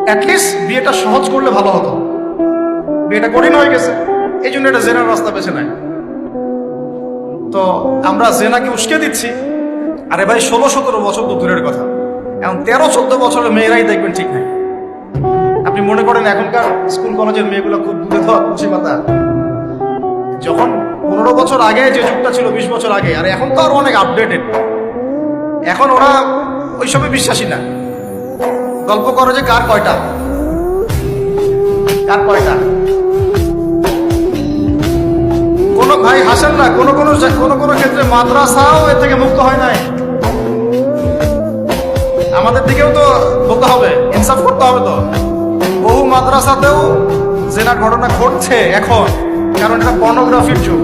At least বিয়েটা সহজ করলে ভালো হতো। বিয়েটা কঠিন হয়ে গেছে, এই জন্য এটা জেনার রাস্তা বেছে নেয়। তো আমরা জেনাকে উস্কে দিচ্ছি। আরে ভাই 16-17 বছর তো দূরের কথা, এখন 13-14 বছরের মেয়েরাই দেখবেন ঠিক নাই। আপনি মনে করেন এখনকার স্কুল কলেজের মেয়েগুলো খুব দুধে দেওয়া খুশি পাতা? যখন 15 বছর আগে যে যুগটা ছিল, 20 বছর আগে, আর এখন তো আরো অনেক আপডেটেড। এখন ওরা ওইসবে বিশ্বাসী না। গল্প করে যে কার কয়টা, কার কয়টা। কোনো ভাই হাসেন না, কোনো কোনো ক্ষেত্রে মাদ্রাসাও এর থেকে মুক্ত হয় নাই। আমাদের দিকেও তো বলতে হবে, ইনসাফ করতে হবে। তো বহু মাদ্রাসাতেও জেনার ঘটনা ঘটছে এখন, কারণ এটা পর্নোগ্রাফির যুগ।